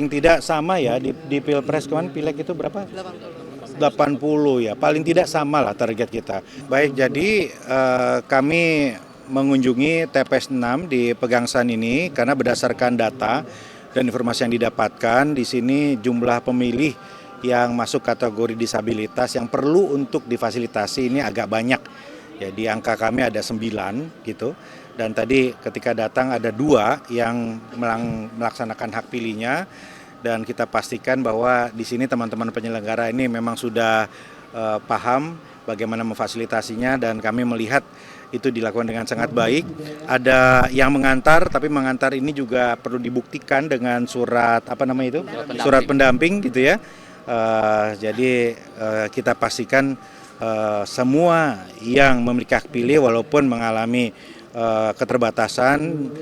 paling tidak sama ya di Pilpres kemarin, Pileg itu berapa? 80 ya, paling tidak sama lah target kita. Baik, jadi kami mengunjungi TPS 6 di Pegangsaan ini karena berdasarkan data dan informasi yang didapatkan di sini jumlah pemilih yang masuk kategori disabilitas yang perlu untuk difasilitasi ini agak banyak. Ya, di angka kami ada 9 gitu. Dan tadi ketika datang ada 2 yang melaksanakan hak pilihnya, dan kita pastikan bahwa di sini teman-teman penyelenggara ini memang sudah paham bagaimana memfasilitasinya, dan kami melihat itu dilakukan dengan sangat baik. Ada yang mengantar, tapi mengantar ini juga perlu dibuktikan dengan surat apa namanya itu? Surat pendamping gitu ya. Jadi kita pastikan semua yang memiliki hak pilih walaupun mengalami keterbatasan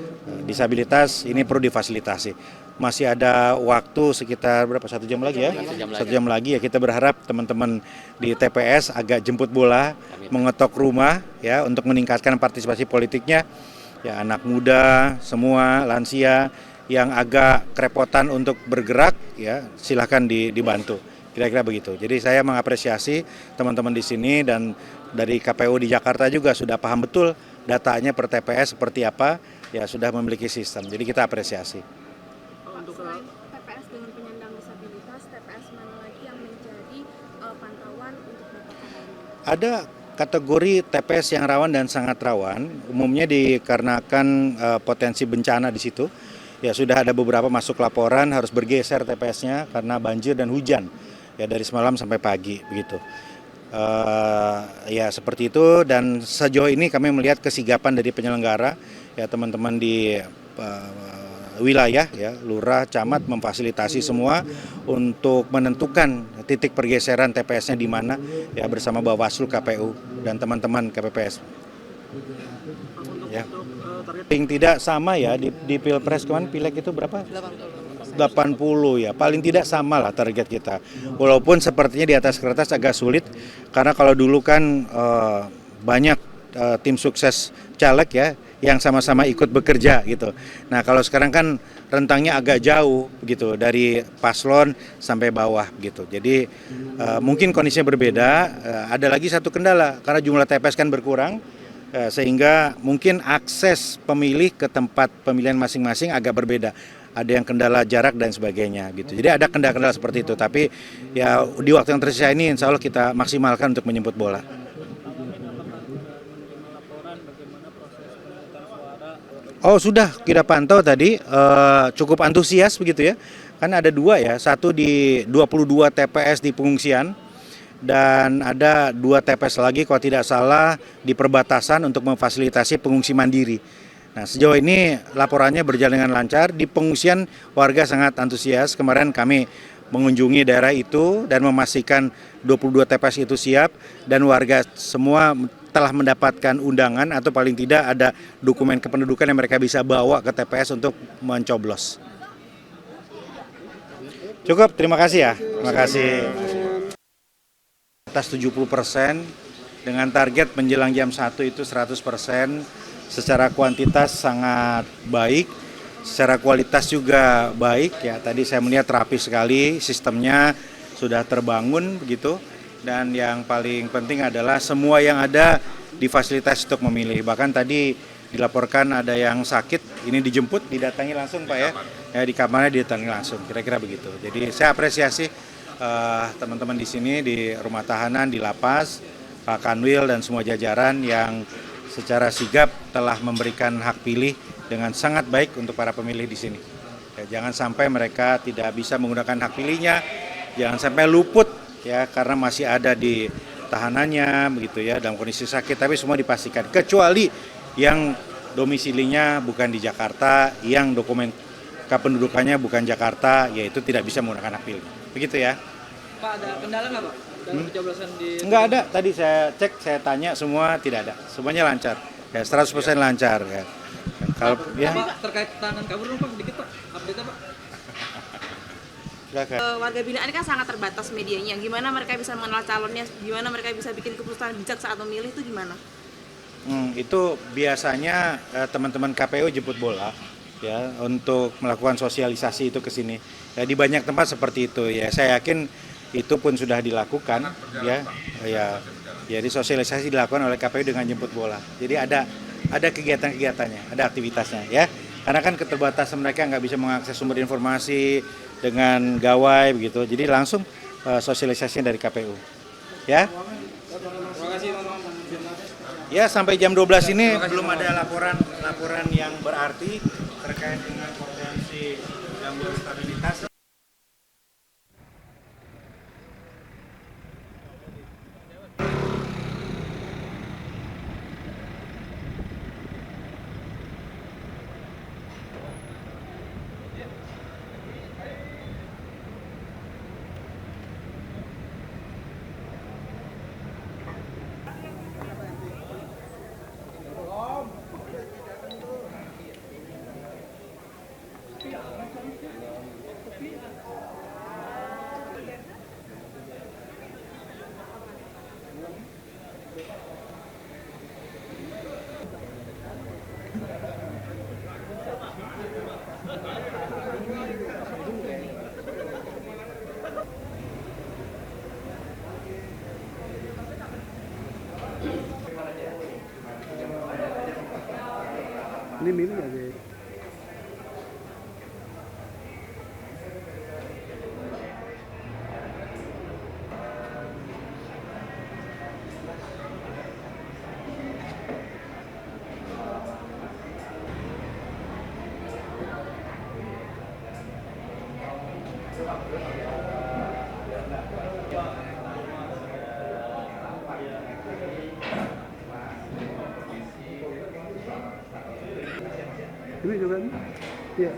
disabilitas ini perlu difasilitasi. Masih ada waktu sekitar berapa, 1 jam lagi ya? 1 jam lagi ya, kita berharap teman-teman di TPS agak jemput bola, mengetok rumah ya untuk meningkatkan partisipasi politiknya. Ya, anak muda, semua lansia yang agak kerepotan untuk bergerak ya silahkan dibantu. Kira-kira begitu. Jadi saya mengapresiasi teman-teman di sini, dan dari KPU di Jakarta juga sudah paham betul datanya per TPS seperti apa, ya sudah memiliki sistem. Jadi kita apresiasi. Selain TPS dengan penyandang disabilitas, TPS mana lagi yang menjadi pantauan untuk mendapatkan ini? Ada kategori TPS yang rawan dan sangat rawan, umumnya dikarenakan potensi bencana di situ. Ya sudah ada beberapa masuk laporan harus bergeser TPS-nya karena banjir dan hujan. Ya dari semalam sampai pagi begitu. Ya seperti itu, dan sejauh ini kami melihat kesigapan dari penyelenggara, ya teman-teman di wilayah ya lurah camat memfasilitasi semua untuk menentukan titik pergeseran TPS-nya di mana ya bersama Bawaslu, KPU dan teman-teman KPPS. Ya. Paling tidak sama ya di Pilpres kemarin, Pileg itu berapa? 80 ya, paling tidak sama lah target kita. Walaupun sepertinya di atas kertas agak sulit karena kalau dulu kan banyak tim sukses caleg ya yang sama-sama ikut bekerja gitu. Nah kalau sekarang kan rentangnya agak jauh gitu dari paslon sampai bawah gitu. Jadi mungkin kondisinya berbeda. Ada lagi satu kendala karena jumlah TPS kan berkurang, sehingga mungkin akses pemilih ke tempat pemilihan masing-masing agak berbeda. Ada yang kendala jarak dan sebagainya gitu. Jadi ada kendala-kendala seperti itu. Tapi ya di waktu yang tersisa ini insya Allah kita maksimalkan untuk menjemput bola. Oh sudah kita pantau tadi, cukup antusias begitu ya. Kan ada 2 ya, satu di 22 TPS di pengungsian, dan ada 2 TPS lagi kalau tidak salah di perbatasan untuk memfasilitasi pengungsi mandiri. Nah sejauh ini laporannya berjalan dengan lancar, di pengungsian warga sangat antusias. Kemarin kami mengunjungi daerah itu dan memastikan 22 TPS itu siap, dan warga semua telah mendapatkan undangan atau paling tidak ada dokumen kependudukan yang mereka bisa bawa ke TPS untuk mencoblos. Cukup, terima kasih ya. Terima kasih. Atas 70% dengan target menjelang jam 1 itu 100%, secara kuantitas sangat baik, secara kualitas juga baik ya. Tadi saya melihat rapi sekali, sistemnya sudah terbangun begitu. Dan yang paling penting adalah semua yang ada difasilitasi untuk memilih. Bahkan tadi dilaporkan ada yang sakit, ini dijemput, didatangi langsung Pak ya, di kamarnya didatangi langsung, kira-kira begitu. Jadi saya apresiasi teman-teman di sini, di rumah tahanan, di lapas, Pak Kanwil dan semua jajaran yang secara sigap telah memberikan hak pilih dengan sangat baik untuk para pemilih di sini. Ya, jangan sampai mereka tidak bisa menggunakan hak pilihnya, jangan sampai luput ya karena masih ada di tahanannya begitu ya dalam kondisi sakit, tapi semua dipastikan kecuali yang domisilinya bukan di Jakarta, yang dokumen kependudukannya bukan Jakarta, yaitu tidak bisa menggunakan hak pilih. Begitu ya. Pak, ada kendala nggak Pak dalam pencoblosan di? Enggak ada, tadi saya cek, saya tanya semua tidak ada, semuanya lancar ya, 100% lancar ya. Kalau ya Pak, terkait tangan kabur dong Pak, sedikit Pak, update Pak. Warga binaan ini kan sangat terbatas medianya. Gimana mereka bisa mengenal calonnya? Gimana mereka bisa bikin keputusan bijak saat memilih itu gimana? Itu biasanya teman-teman KPU jemput bola ya untuk melakukan sosialisasi itu ke sini. Ya, di banyak tempat seperti itu ya. Saya yakin itu pun sudah dilakukan ya. Ya. Jadi sosialisasi dilakukan oleh KPU dengan jemput bola. Jadi ada kegiatan-kegiatannya, ada aktivitasnya ya. Karena kan keterbatasan mereka nggak bisa mengakses sumber informasi dengan gawai begitu. Jadi langsung sosialisasi dari KPU. Ya. Terima kasih Bang. Ya, sampai jam 12 ini belum ada laporan yang berarti terkait dengan potensi gangguan stabilitas. Ini mirip nggak sih? Ini juga nih? Iya.